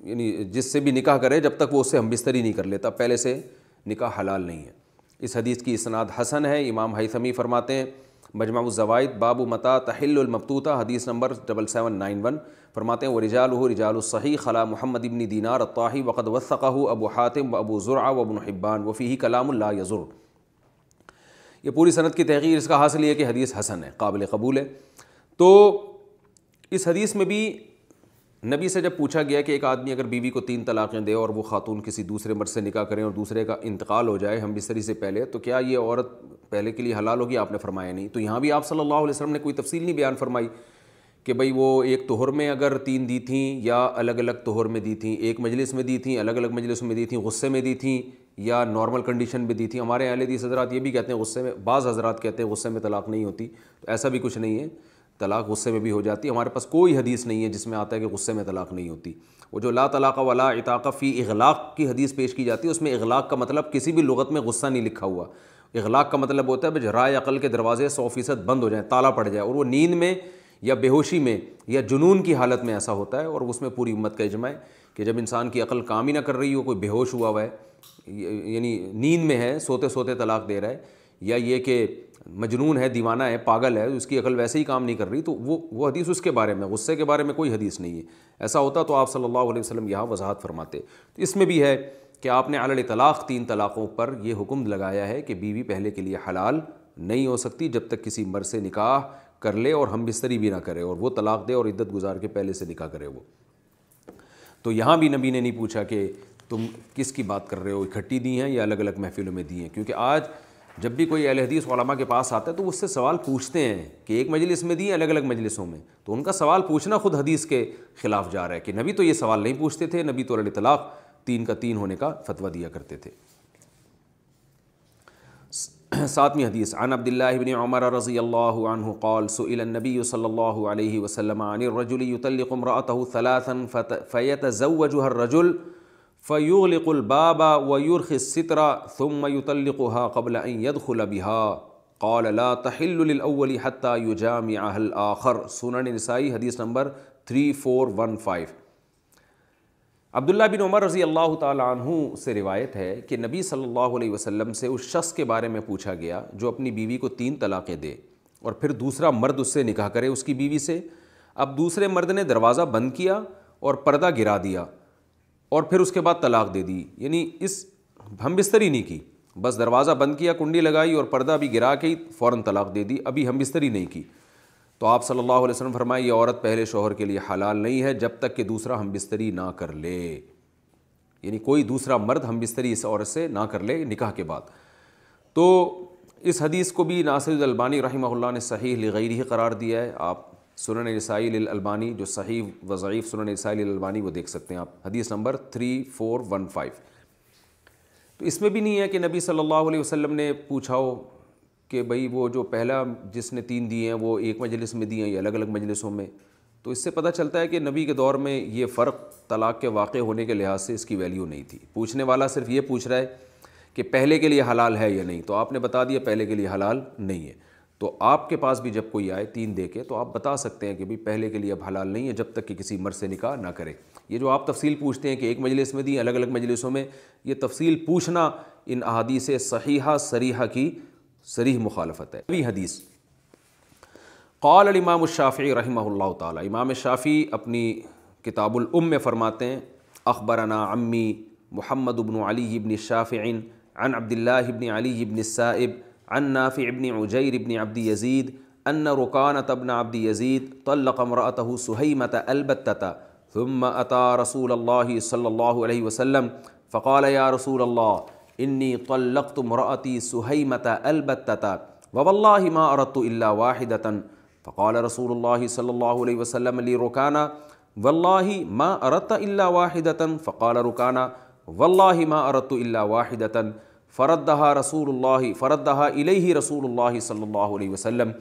Speaker 1: یعنی جس سے بھی نکاح کرے جب تک وہ اس سے ہم بستری نہیں کر لیتا، پہلے سے نکاح حلال نہیں ہے۔ اس حدیث کی اسناد حسن ہے۔ امام ہیثمی فرماتے ہیں مجمع الزوائد باب متى تحل المبتوتہ، حدیث نمبر 7791، فرماتے ہیں ورجالہ رجال الصحیح خلا محمد بن دینار الطاہی وقد وثقہ ابو حاتم و ابو زرعہ و ابن حبان وفیہ کلام لا یضر۔ یہ پوری سند کی تحقیق اس کا حاصل یہ کہ حدیث حسن ہے، قابل قبول ہے۔ تو اس حدیث میں بھی نبی سے جب پوچھا گیا کہ ایک آدمی اگر بیوی کو 3 طلاقیں دے اور وہ خاتون کسی دوسرے مرد سے نکاح کریں اور دوسرے کا انتقال ہو جائے ہم بستری سے پہلے، تو کیا یہ عورت پہلے کے لیے حلال ہوگی؟ آپ نے فرمایا نہیں۔ تو یہاں بھی آپ صلی اللہ علیہ وسلم نے کوئی تفصیل نہیں بیان فرمائی کہ بھئی وہ ایک طہر میں اگر 3 دی تھیں یا الگ الگ طہر میں دی تھیں، ایک مجلس میں دی تھیں، الگ الگ مجلسوں میں دی تھیں، غصے میں دی تھیں یا نارمل کنڈیشن میں دی تھیں۔ ہمارے اہل حدیث حضرات یہ بھی کہتے ہیں غصے میں، بعض حضرات کہتے ہیں غصے میں طلاق نہیں ہوتی، تو ایسا بھی کچھ نہیں ہے، طلاق غصے میں بھی ہو جاتی ہے۔ ہمارے پاس کوئی حدیث نہیں ہے جس میں آتا ہے کہ غصے میں طلاق نہیں ہوتی۔ وہ جو لا طلاق ولا عتاق فی اغلاق کی حدیث پیش کی جاتی ہے، اس میں اغلاق کا مطلب کسی بھی لغت میں غصہ نہیں لکھا ہوا۔ اغلاق کا مطلب ہوتا ہے کہ رائے عقل کے دروازے 100% بند ہو جائیں، تالا پڑ جائے، اور وہ نیند میں یا بے ہوشی میں یا جنون کی حالت میں ایسا ہوتا ہے، اور اس میں پوری امت کا اجماع ہے کہ جب انسان کی عقل کام ہی نہ کر رہی ہو، کوئی بے ہوش ہوا ہوا ہے یعنی نیند میں ہے، سوتے سوتے طلاق دے رہا ہے، یا یہ کہ مجنون ہے، دیوانہ ہے، پاگل ہے، اس کی عقل ویسے ہی کام نہیں کر رہی، تو وہ حدیث اس کے بارے میں، غصے کے بارے میں کوئی حدیث نہیں ہے۔ ایسا ہوتا تو آپ صلی اللہ علیہ وسلم یہاں وضاحت فرماتے۔ تو اس میں بھی ہے کہ آپ نے علی الاطلاق 3 طلاقوں پر یہ حکم لگایا ہے کہ بیوی پہلے کے لیے حلال نہیں ہو سکتی جب تک کسی مرد سے نکاح کر لے اور ہم بستری بھی نہ کرے، اور وہ طلاق دے اور عدت گزار کے پہلے سے نکاح کرے وہ۔ تو یہاں بھی نبی نے نہیں پوچھا کہ تم کس کی بات کر رہے ہو، اکٹھی دی ہیں یا الگ الگ محفلوں میں دی ہیں، کیونکہ آج جب بھی کوئی اہل حدیث علماء کے پاس آتا ہے تو اس سے سوال پوچھتے ہیں کہ ایک مجلس میں دی ہیں الگ الگ مجلسوں میں، تو ان کا سوال پوچھنا خود حدیث کے خلاف جا رہا ہے کہ نبی تو یہ سوال نہیں پوچھتے تھے، نبی تو علی طلاق 3 کا 3 ہونے کا فتویٰ دیا کرتے تھے۔ 7ویں حدیث عن عبداللہ بن عمر رضی اللہ عنہ قال سئل النبی صلی اللہ علیہ وسلم عن الرجل يطلق امرأته 3 فيتزوجها الرجل فيغلق الباب ويرخي الستر ثم يطلقها قبل أن يدخل بها قال لا تحل للأول حتى يجامعها الآخر، سنن نسائی، حدیث نمبر 3415۔ عبداللہ بن عمر رضی اللہ تعالی عنہ سے روایت ہے کہ نبی صلی اللہ علیہ وسلم سے اس شخص کے بارے میں پوچھا گیا جو اپنی بیوی کو 3 طلاقیں دے اور پھر دوسرا مرد اس سے نکاح کرے اس کی بیوی سے۔ اب دوسرے مرد نے دروازہ بند کیا اور پردہ گرا دیا اور پھر اس کے بعد طلاق دے دی، یعنی اس ہم بستری نہیں کی، بس دروازہ بند کیا، کنڈی لگائی اور پردہ بھی گرا کے فوراً طلاق دے دی، ابھی ہم بستری نہیں کی۔ تو آپ صلی اللہ علیہ وسلم فرمائے یہ عورت پہلے شوہر کے لیے حلال نہیں ہے جب تک کہ دوسرا ہم بستری نہ کر لے، یعنی کوئی دوسرا مرد ہم بستری اس عورت سے نہ کر لے نکاح کے بعد۔ تو اس حدیث کو بھی ناصر الالبانی رحمہ اللہ نے صحیح لغیرہ قرار دیا ہے۔ آپ سنن نسائی للالبانی جو صحیح و ضعیف سنن نسائی للالبانی وہ دیکھ سکتے ہیں آپ، حدیث نمبر 3415۔ تو اس میں بھی نہیں ہے کہ نبی صلی اللہ علیہ وسلم نے پوچھا ہو کہ بھئی وہ جو پہلا جس نے 3 دیے ہیں وہ ایک مجلس میں دیے ہیں یا الگ الگ مجلسوں میں. تو اس سے پتہ چلتا ہے کہ نبی کے دور میں یہ فرق طلاق کے واقع ہونے کے لحاظ سے اس کی ویلیو نہیں تھی. پوچھنے والا صرف یہ پوچھ رہا ہے کہ پہلے کے لیے حلال ہے یا نہیں, تو آپ نے بتا دیا پہلے کے لیے حلال نہیں ہے. تو آپ کے پاس بھی جب کوئی آئے 3 دے کے تو آپ بتا سکتے ہیں کہ بھئی پہلے کے لیے اب حلال نہیں ہے جب تک کہ کسی مرد سے نکاح نہ کرے. یہ جو آپ تفصیل پوچھتے ہیں کہ ایک مجلس میں دی الگ الگ مجلسوں میں, یہ تفصیل پوچھنا ان احادیث صحیحہ صریحہ کی صریح مخالفت ہے. ابھی حدیث قال الامام الشافعی رحمہ اللہ تعالی, امام شافعی اپنی کتاب الام میں فرماتے ہیں اخبرنا عمی محمد بن علی بن الشافع عن عبد اللہ بن علی بن السائب عن نافع بن عجیر بن عبد یزید ان رکانۃ بن عبد یزید طلق امرأته سہیمة البتة ثم اتى رسول اللہ صلی اللہ علیہ وسلم فقال یا رسول اللہ انی طلقت امرأتی سہیمة البتة وواللہ ما اردت الا واحدة فقال رسول اللہ صلی اللہ علیہ وسلم لرکانہ واللہ ما اردت الا واحدة فقال رکانہ واللہ ما اردت الا واحدة فردها الیہ رسول اللہ صلی اللہ علیہ وسلم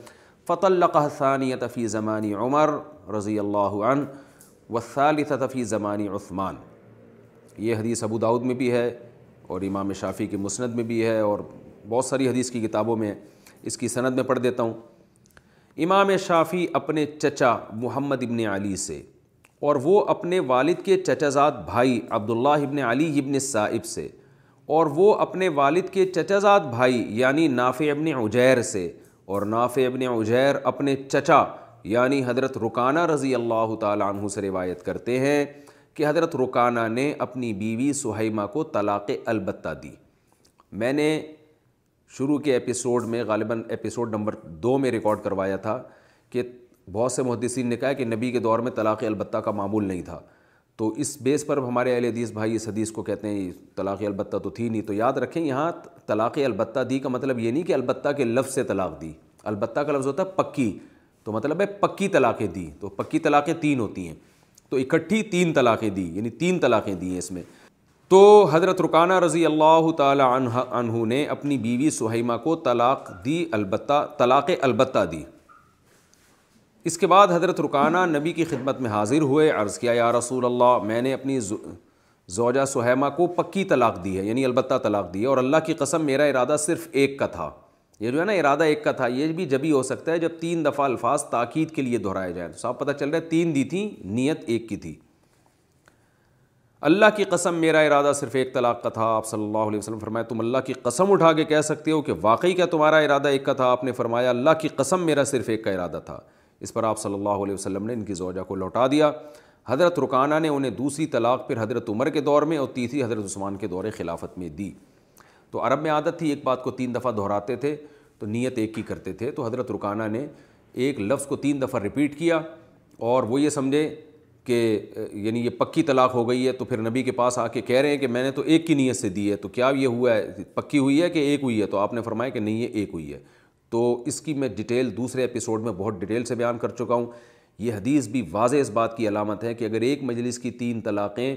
Speaker 1: فطلقها الثانیة فی زمان عمر رضی اللہ عنہ والثالثة فی زمان عثمان. یہ حدیث ابو داؤد میں بھی ہے اور امام شافعی کے مسند میں بھی ہے اور بہت ساری حدیث کی کتابوں میں. اس کی سند میں پڑھ دیتا ہوں. امام شافعی اپنے چچا محمد ابن علی سے اور وہ اپنے والد کے چچازاد بھائی عبداللہ ابن علی ابن السائب سے اور وہ اپنے والد کے چچازاد بھائی یعنی نافع ابن عجیر سے اور نافع ابن عجیر اپنے چچا یعنی حضرت رکانہ رضی اللہ تعالی عنہ سے روایت کرتے ہیں کہ حضرت رکانہ نے اپنی بیوی سہیمہ کو طلاق البتہ دی. میں نے شروع کے ایپیسوڈ میں غالباً ایپیسوڈ نمبر 2 میں ریکارڈ کروایا تھا کہ بہت سے محدثین نے کہا کہ نبی کے دور میں طلاق البتہ کا معمول نہیں تھا. تو اس بیس پر ہمارے اہل حدیث بھائی اس حدیث کو کہتے ہیں طلاق البتہ تو تھی نہیں. تو یاد رکھیں یہاں طلاق البتہ دی کا مطلب یہ نہیں کہ البتہ کے لفظ سے طلاق دی. البتہ کا لفظ ہوتا ہے پکی, تو مطلب ہے پکی طلاقیں دی. تو پکی طلاقیں 3 ہوتی ہیں, تو اکٹھی 3 طلاقیں دی, یعنی 3 طلاقیں دی ہیں اس میں. تو حضرت رکانہ رضی اللہ تعالی عنہ نے اپنی بیوی سہیمہ کو طلاق دی, طلاق البتہ دی. اس کے بعد حضرت رکانہ نبی کی خدمت میں حاضر ہوئے, عرض کیا یا رسول اللہ میں نے اپنی زوجہ سہیمہ کو پکی طلاق دی ہے, یعنی البتہ طلاق دی ہے, اور اللہ کی قسم میرا ارادہ صرف ایک کا تھا. یہ جو ہے نا ارادہ ایک کا تھا, یہ بھی جبھی ہو سکتا ہے جب 3 دفعہ الفاظ تاکید کے لیے دہرائے جائیں. تو صاحب پتہ چل رہا ہے 3 دی تھیں, نیت ایک کی تھی. اللہ کی قسم میرا ارادہ صرف ایک طلاق کا تھا. آپ صلی اللہ علیہ وسلم فرمایا تم اللہ کی قسم اٹھا کے کہہ سکتے ہو کہ واقعی کیا تمہارا ارادہ ایک کا تھا؟ آپ نے فرمایا اللہ کی قسم میرا صرف ایک کا ارادہ تھا. اس پر آپ صلی اللہ علیہ وسلم نے ان کی زوجہ کو لوٹا دیا. حضرت رکانہ نے انہیں دوسری طلاق پھر حضرت عمر کے دور میں اور تیسری حضرت عثمان کے دور خلافت میں دی. تو عرب میں عادت تھی ایک بات کو 3 دفعہ دہراتے تھے تو نیت ایک کی کرتے تھے. تو حضرت رکانہ نے ایک لفظ کو 3 دفعہ ریپیٹ کیا اور وہ یہ سمجھے کہ یعنی یہ پکی طلاق ہو گئی ہے. تو پھر نبی کے پاس آ کے کہہ رہے ہیں کہ میں نے تو ایک کی نیت سے دی ہے, تو کیا یہ ہوا ہے پکی ہوئی ہے کہ ایک ہوئی ہے؟ تو آپ نے فرمایا کہ نہیں یہ ایک ہوئی ہے. تو اس کی میں ڈیٹیل دوسرے ایپیسوڈ میں بہت ڈیٹیل سے بیان کر چکا ہوں. یہ حدیث بھی واضح اس بات کی علامت ہے کہ اگر ایک مجلس کی 3 طلاقیں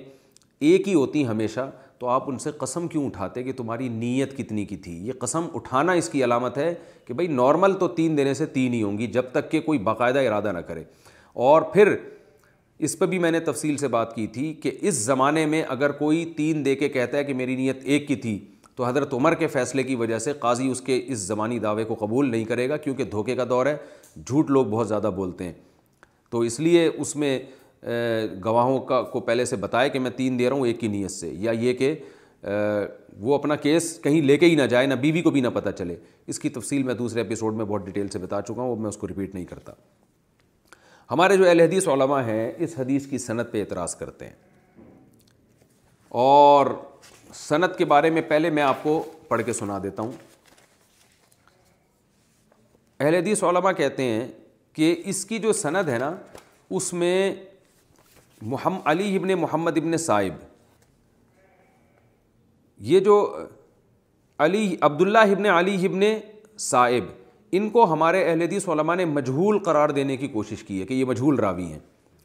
Speaker 1: ایک ہی ہوتی ہمیشہ تو آپ ان سے قسم کیوں اٹھاتے کہ تمہاری نیت کتنی کی تھی؟ یہ قسم اٹھانا اس کی علامت ہے کہ بھئی نارمل تو 3 دینے سے 3 ہی ہوں گی جب تک کہ کوئی باقاعدہ ارادہ نہ کرے. اور پھر اس پہ بھی میں نے تفصیل سے بات کی تھی کہ اس زمانے میں اگر کوئی 3 دے کے کہتا ہے کہ میری نیت ایک کی تھی تو حضرت عمر کے فیصلے کی وجہ سے قاضی اس کے اس زمانی دعوے کو قبول نہیں کرے گا, کیونکہ دھوکے کا دور ہے, جھوٹ لوگ بہت زیادہ بولتے ہیں. تو اس لیے اس میں گواہوں کو پہلے سے بتائے کہ میں 3 دے رہا ہوں ایک کی نیت سے, یا یہ کہ وہ اپنا کیس کہیں لے کے ہی نہ جائے, نہ بیوی کو بھی نہ پتہ چلے. اس کی تفصیل میں دوسرے ایپیسوڈ میں بہت ڈیٹیل سے بتا چکا ہوں, وہ میں اس کو ریپیٹ نہیں کرتا. ہمارے جو اہل حدیث علماء ہیں اس حدیث کی سند پہ اعتراض کرتے ہیں, اور سند کے بارے میں پہلے میں آپ کو پڑھ کے سنا دیتا ہوں. اہل حدیث علماء کہتے ہیں کہ اس کی جو سند ہے نا اس میں علی ابن محمد ابن سائب, یہ جو عبداللہ ابن علی ابن سائب, ان کو ہمارے اہل حدیث علماء نے مجہول قرار دینے کی کوشش کی ہے کہ یہ مجہول راوی ہیں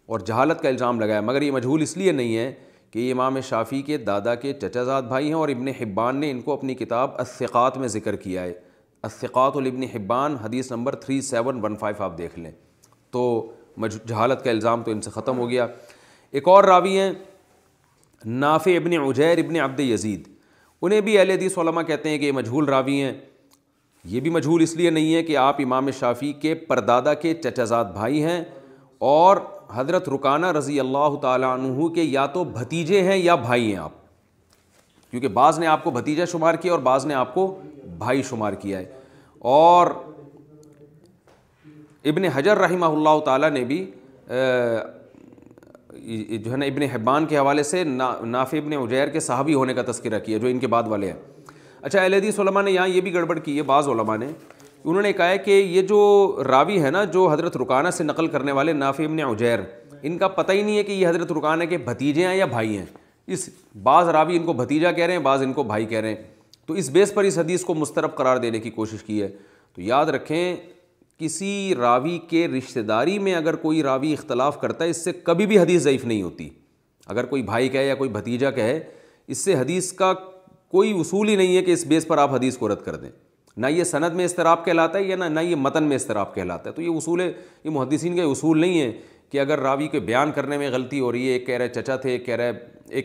Speaker 1: اور جہالت کا الزام لگایا. مگر یہ مجہول اس لیے نہیں ہے کہ یہ امام شافعی کے دادا کے چچا زاد بھائی ہیں, اور ابن حبان نے ان کو اپنی کتاب الثقات میں ذکر کیا ہے. الثقات لابن حبان حدیث نمبر 3715 آپ دیکھ لیں تو جہالت کا الزام تو ان سے ختم ہو گیا۔ ایک اور راوی ہیں نافع ابن عجیر ابن عبد یزید، انہیں بھی اہل حدیث علماء کہتے ہیں کہ یہ مجہول راوی ہیں۔ یہ بھی مجہول اس لیے نہیں ہے کہ آپ امام شافعی کے پردادا کے چچا زاد بھائی ہیں اور حضرت رکانہ رضی اللہ تعالیٰ عنہ کے یا تو بھتیجے ہیں یا بھائی ہیں آپ، کیونکہ بعض نے آپ کو بھتیجا شمار کیا اور بعض نے آپ کو بھائی شمار کیا ہے۔ اور ابن حجر رحمہ اللہ تعالیٰ نے بھی جو ہے نا ابن حبان کے حوالے سے نافع ابن عجیر کے صحابی ہونے کا تذکرہ کیا جو ان کے بعد والے ہیں۔ اچھا، اہل حدیث علماء نے یہاں یہ بھی گڑبڑ کی ہے، بعض علماء نے، انہوں نے کہا ہے کہ یہ جو راوی ہے نا جو حضرت رکانہ سے نقل کرنے والے نافع ابن عجیر، ان کا پتہ ہی نہیں ہے کہ یہ حضرت رکانہ کے بھتیجے ہیں یا بھائی ہیں۔ اس بعض راوی ان کو بھتیجا کہہ رہے ہیں، بعض ان کو بھائی کہہ رہے ہیں، تو اس بیس پر اس حدیث کو مسترب قرار دینے کی کوشش کی ہے۔ تو یاد رکھیں، کسی راوی کے رشتہ داری میں اگر کوئی راوی اختلاف کرتا ہے اس سے کبھی بھی حدیث ضعیف نہیں ہوتی۔ اگر کوئی بھائی کہے یا کوئی بھتیجا کہے، اس سے حدیث کا کوئی اصول ہی نہیں ہے کہ اس بیس پر آپ حدیث کو رد کر دیں۔ نہ یہ سند میں اضطراب کہلاتا ہے یا نہ یہ متن میں اضطراب کہلاتا ہے۔ تو یہ اصول ہے، یہ محدثین کے اصول نہیں ہے کہ اگر راوی کے بیان کرنے میں غلطی ہو رہی ہے، ایک کہہ رہے چچا تھے، ایک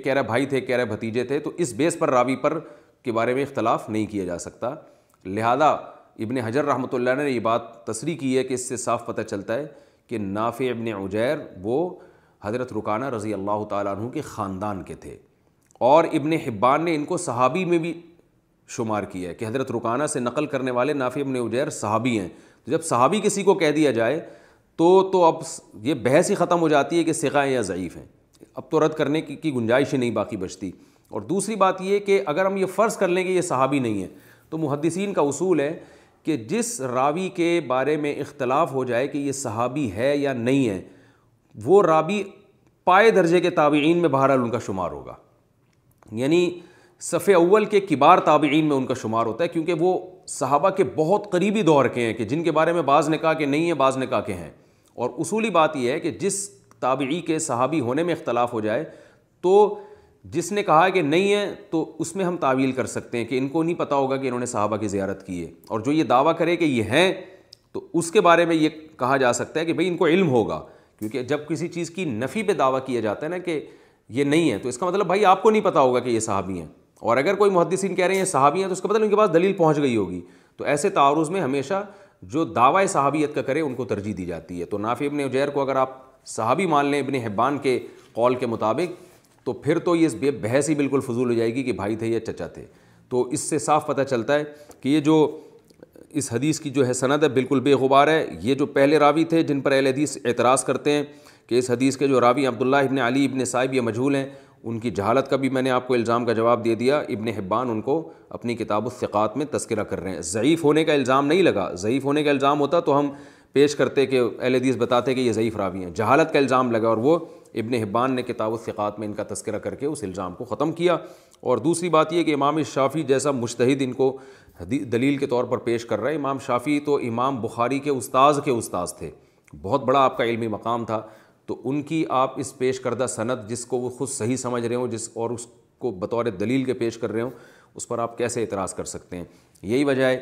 Speaker 1: کہہ رہا بھائی تھے، ایک کہہ رہے بھتیجے تھے، تو اس بیس پر راوی پر کے بارے میں اختلاف نہیں کیا جا سکتا۔ لہذا ابن حجر رحمۃ اللہ نے یہ بات تصریح کی ہے کہ اس سے صاف پتہ چلتا ہے کہ نافع ابن عجیر وہ حضرت رکانہ رضی اللہ تعالیٰ عنہ کے خاندان کے تھے، اور ابن حبان نے ان کو صحابی میں بھی شمار کیا ہے کہ حضرت رکانہ سے نقل کرنے والے نافع ابن عجیر صحابی ہیں۔ تو جب صحابی کسی کو کہہ دیا جائے تو اب یہ بحث ہی ختم ہو جاتی ہے کہ ثقہ ہیں یا ضعیف ہیں، اب تو رد کرنے کی گنجائش ہی نہیں باقی بچتی۔ اور دوسری بات یہ کہ اگر ہم یہ فرض کر لیں کہ یہ صحابی نہیں ہے، تو محدثین کا اصول ہے کہ جس راوی کے بارے میں اختلاف ہو جائے کہ یہ صحابی ہے یا نہیں ہے، وہ راوی پائے درجے کے تابعین میں بہرحال ان کا شمار ہوگا، یعنی صف اول کے کبار تابعین میں ان کا شمار ہوتا ہے، کیونکہ وہ صحابہ کے بہت قریبی دور کے ہیں کہ جن کے بارے میں بعض نے کہا کہ نہیں ہے، بعض نے کہا کہ ہیں۔ اور اصولی بات یہ ہے کہ جس تابعی کے صحابی ہونے میں اختلاف ہو جائے تو جس نے کہا کہ نہیں ہے تو اس میں ہم تعویل کر سکتے ہیں کہ ان کو نہیں پتہ ہوگا کہ انہوں نے صحابہ کی زیارت کی ہے، اور جو یہ دعویٰ کرے کہ یہ ہیں تو اس کے بارے میں یہ کہا جا سکتا ہے کہ بھئی ان کو علم ہوگا، کیونکہ جب کسی چیز کی نفی پہ دعویٰ کیا جاتا ہے نا کہ یہ نہیں ہے، تو اس کا مطلب بھائی آپ کو نہیں پتہ ہوگا کہ یہ صحابی ہیں، اور اگر کوئی محدثین کہہ رہے ہیں یہ صحابی ہیں تو اس کا مطلب ان کے پاس دلیل پہنچ گئی ہوگی۔ تو ایسے تعارض میں ہمیشہ جو دعویٰ صحابیت کا کرے ان کو ترجیح دی جاتی ہے۔ تو نافع ابن عجیر کو اگر آپ صحابی مان لیں ابن حبان کے قول کے مطابق، تو پھر تو یہ بحث ہی بالکل فضول ہو جائے گی کہ بھائی تھے یا چچا تھے۔ تو اس سے صاف پتہ چلتا ہے کہ یہ جو اس حدیث کی جو ہے سند ہے بالکل بے غبار ہے۔ یہ جو پہلے راوی تھے جن پر اہل حدیث اعتراض کرتے ہیں کہ اس حدیث کے جو راوی عبداللہ ابن علی ابن صائب یہ مجہول ہیں، ان کی جہالت کا بھی میں نے آپ کو الزام کا جواب دے دیا۔ ابن حبان ان کو اپنی کتاب الثقات میں تذکرہ کر رہے ہیں۔ ضعیف ہونے کا الزام نہیں لگا، ضعیف ہونے کا الزام ہوتا تو ہم پیش کرتے کہ اہل حدیث بتاتے کہ یہ ضعیف راوی ہیں، جہالت کا الزام لگا، اور وہ ابن حبان نے کتاب الثقات میں ان کا تذکرہ کر کے اس الزام کو ختم کیا۔ اور دوسری بات یہ کہ امام شافعی جیسا مجتہد ان کو دلیل کے طور پر پیش کر رہا ہے۔ امام شافعی تو امام بخاری کے استاذ تھے، بہت بڑا آپ کا علمی مقام تھا، تو ان کی آپ اس پیش کردہ سند جس کو وہ خود صحیح سمجھ رہے ہوں اور اس کو بطور دلیل کے پیش کر رہے ہوں، اس پر آپ کیسے اعتراض کر سکتے ہیں؟ یہی وجہ ہے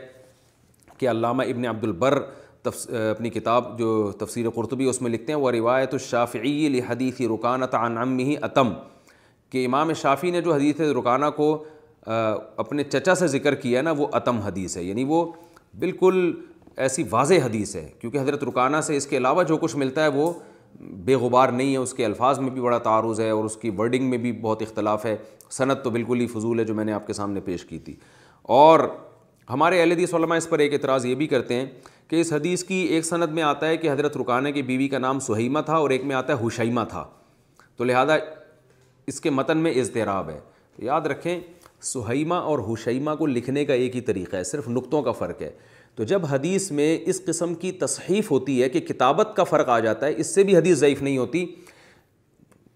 Speaker 1: کہ علامہ ابن عبد البر اپنی کتاب جو تفسیر قرطبی اس میں لکھتے ہیں وہ روایت الشافعی لحدیث رکانہ عن عمہ اتم، کہ امام شافعی نے جو حدیث رکانہ کو اپنے چچا سے ذکر کیا ہے نا وہ اتم حدیث ہے، یعنی وہ بالکل ایسی واضح حدیث ہے، کیونکہ حضرت رکانہ سے اس کے علاوہ جو کچھ ملتا ہے وہ بے غبار نہیں ہے، اس کے الفاظ میں بھی بڑا تعارض ہے اور اس کی ورڈنگ میں بھی بہت اختلاف ہے، سند تو بالکل ہی فضول ہے جو میں نے آپ کے سامنے پیش کی تھی۔ اور ہمارے اہل حدیث علماء اس پر ایک اعتراض یہ بھی کرتے ہیں کہ اس حدیث کی ایک سند میں آتا ہے کہ حضرت رکانہ کی بیوی کا نام سہیمہ تھا اور ایک میں آتا ہے حشیمہ تھا، تو لہذا اس کے متن میں اضطراب ہے۔ تو یاد رکھیں سہیمہ اور حشیمہ کو لکھنے کا ایک ہی طریقہ ہے، صرف نقطوں کا فرق ہے۔ تو جب حدیث میں اس قسم کی تصحیف ہوتی ہے کہ کتابت کا فرق آ جاتا ہے، اس سے بھی حدیث ضعیف نہیں ہوتی،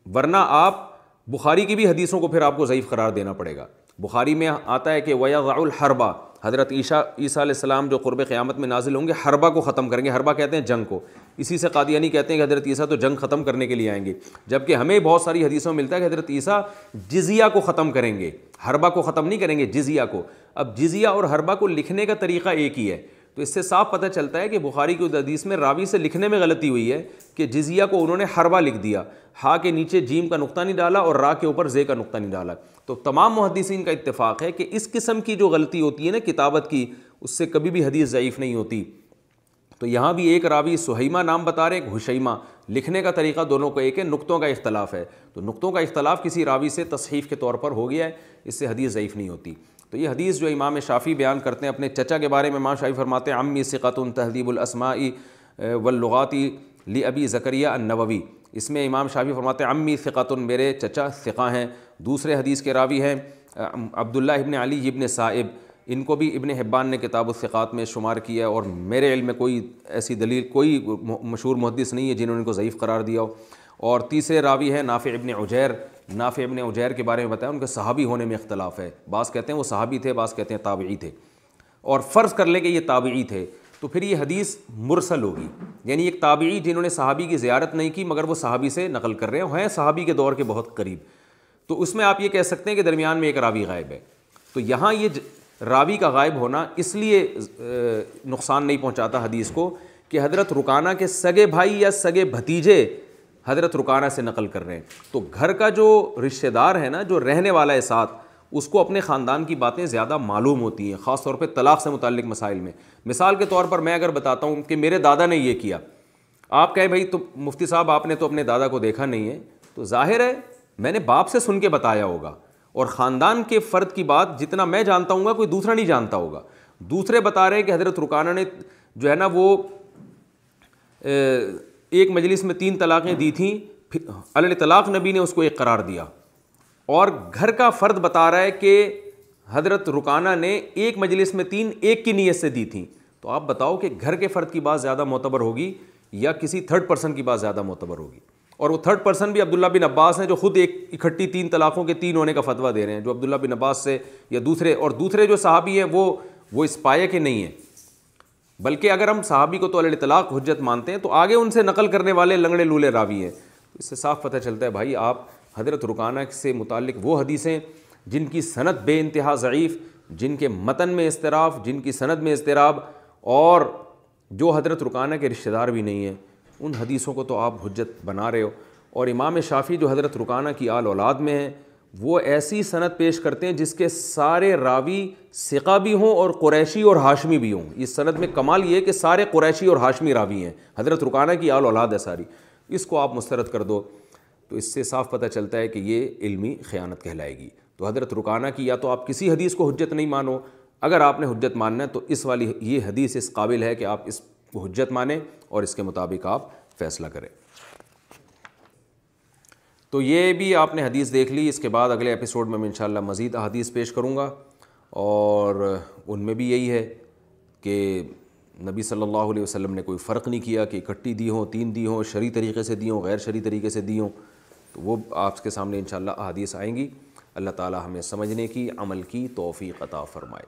Speaker 1: ورنہ آپ بخاری کی بھی حدیثوں کو پھر آپ کو ضعیف قرار دینا پڑے گا۔ بخاری میں آتا ہے کہ وَيَضَعُ الْحَرْبَ، حضرت عیسیٰ علیہ السلام جو قرب قیامت میں نازل ہوں گے حربہ کو ختم کریں گے. حربہ کہتے ہیں جنگ کو, اسی سے قادیانی کہتے ہیں کہ حضرت عیسیٰ تو جنگ ختم کرنے کے لیے آئیں گے, جبکہ ہمیں بہت ساری حدیثوں میں ملتا ہے کہ حضرت عیسیٰ جزیہ کو ختم کریں گے, حربہ کو ختم نہیں کریں گے, جزیہ کو. اب جزیہ اور حربہ کو لکھنے کا طریقہ ایک ہی ہے, تو اس سے صاف پتہ چلتا ہے کہ بخاری کی حدیث میں راوی سے لکھنے میں غلطی ہوئی ہے کہ جزیہ کو انہوں نے حربہ لکھ دیا, ہا کے نیچے جیم کا نقطہ نہیں ڈالا اور را کے اوپر زے کا نقطہ نہیں ڈالا. تو تمام محدثین کا اتفاق ہے کہ اس قسم کی جو غلطی ہوتی ہے نا کتابت کی, اس سے کبھی بھی حدیث ضعیف نہیں ہوتی. تو یہاں بھی ایک راوی سہیمہ نام بتا رہے ہیں, حشیمہ, لکھنے کا طریقہ دونوں کا ایک ہے, نقطوں کا اختلاف ہے. تو نقطوں کا اختلاف کسی راوی سے تصحیف کے طور پر ہو گیا ہے, اس سے حدیث ضعیف نہیں ہوتی. تو یہ حدیث جو امام شافعی بیان کرتے ہیں اپنے چچا کے بارے میں, امام شافعی فرماتے ہیں عمی ثقۃ تہذیب الاسماء واللغات لابی زکریا النووی. اس میں امام شافعی فرماتے ہیں عمی ثقۃ, میرے چچا ثقہ ہیں. دوسرے حدیث کے راوی ہیں عبداللہ ابن علی ابن صائب, ان کو بھی ابن حبان نے کتاب الثقات میں شمار کیا, اور میرے علم میں کوئی ایسی دلیل, کوئی مشہور محدث نہیں ہے جنہوں نے ان کو ضعیف قرار دیا ہو. اور تیسرے راوی ہیں نافع ابن عجیر. نافع ابن عجیر کے بارے میں بتایا ان کے صحابی ہونے میں اختلاف ہے, بعض کہتے ہیں وہ صحابی تھے, بعض کہتے ہیں تابعی تھے. اور فرض کر لیں کہ یہ تابعی تھے تو پھر یہ حدیث مرسل ہوگی, یعنی ایک تابعی جنہوں نے صحابی کی زیارت نہیں کی مگر وہ صحابی سے نقل کر رہے ہیں صحابی کے دور کے بہت قریب, تو اس میں آپ یہ کہہ سکتے ہیں کہ درمیان میں ایک راوی غائب ہے. تو یہاں یہ راوی کا غائب ہونا اس لیے نقصان نہیں پہنچاتا حدیث کو کہ حضرت رکانہ کے سگے بھائی یا سگے بھتیجے حضرت رکانہ سے نقل کر رہے ہیں, تو گھر کا جو رشتہ دار ہے نا, جو رہنے والا ہے ساتھ, اس کو اپنے خاندان کی باتیں زیادہ معلوم ہوتی ہیں, خاص طور پہ طلاق سے متعلق مسائل میں. مثال کے طور پر میں اگر بتاتا ہوں کہ میرے دادا نے یہ کیا, آپ کہیں بھائی تو مفتی صاحب آپ نے تو اپنے دادا کو دیکھا نہیں ہے, تو ظاہر ہے میں نے باپ سے سن کے بتایا ہوگا, اور خاندان کے فرد کی بات جتنا میں جانتا ہوں گا کوئی دوسرا نہیں جانتا ہوگا. دوسرے بتا رہے ہیں کہ حضرت رکانہ نے جو ہے نا وہ ایک مجلس میں 3 طلاقیں دی تھیں, علی طلاق نبی نے اس کو ایک قرار دیا. اور گھر کا فرد بتا رہا ہے کہ حضرت رکانہ نے ایک مجلس میں 3 ایک کی نیت سے دی تھیں. تو آپ بتاؤ کہ گھر کے فرد کی بات زیادہ معتبر ہوگی یا کسی تھرڈ پرسن کی بات زیادہ معتبر ہوگی؟ اور وہ تھرڈ پرسن بھی عبداللہ بن عباس ہیں جو خود ایک اکٹھی 3 طلاقوں کے 3 ہونے کا فتویٰ دے رہے ہیں, جو عبداللہ بن عباس سے یا دوسرے جو صحابی ہیں وہ اس پائے کے نہیں ہیں. بلکہ اگر ہم صحابی کو تو علی طلاق حجت مانتے ہیں تو آگے ان سے نقل کرنے والے لنگڑے لولے راوی ہیں. اس سے صاف پتہ چلتا ہے بھائی آپ حضرت رکانہ سے متعلق وہ حدیثیں جن کی سند بے انتہا ضعیف, جن کے متن میں اضطراب, جن کی سند میں اضطراب, اور جو حضرت رکانہ کے رشتہ دار بھی نہیں ہیں, ان حدیثوں کو تو آپ حجت بنا رہے ہو. اور امام شافعی جو حضرت رکانہ کی آل اولاد میں ہیں وہ ایسی سند پیش کرتے ہیں جس کے سارے راوی ثقہ بھی ہوں اور قریشی اور ہاشمی بھی ہوں. اس سند میں کمال یہ ہے کہ سارے قریشی اور ہاشمی راوی ہیں, حضرت رکانہ کی آل اولاد ہے ساری. اس کو آپ مسترد کر دو تو اس سے صاف پتہ چلتا ہے کہ یہ علمی خیانت کہلائے گی. تو حضرت رکانہ کی یا تو آپ کسی حدیث کو حجت نہیں مانو, اگر آپ نے حجت ماننا ہے تو اس والی یہ حدیث اس قابل ہے کہ آپ اس کو حجت مانیں اور اس کے مطابق آپ فیصلہ کریں. تو یہ بھی آپ نے حدیث دیکھ لی. اس کے بعد اگلے ایپیسوڈ میں انشاءاللہ مزید احادیث پیش کروں گا, اور ان میں بھی یہی ہے کہ نبی صلی اللہ علیہ وسلم نے کوئی فرق نہیں کیا کہ اکٹھی دی ہوں, 3 دی ہوں, شرعی طریقے سے دی ہوں, غیر شرعی طریقے سے دی ہوں. تو وہ آپ کے سامنے انشاءاللہ احادیث آئیں گی. اللہ تعالی ہمیں سمجھنے کی, عمل کی توفیق عطا فرمائے.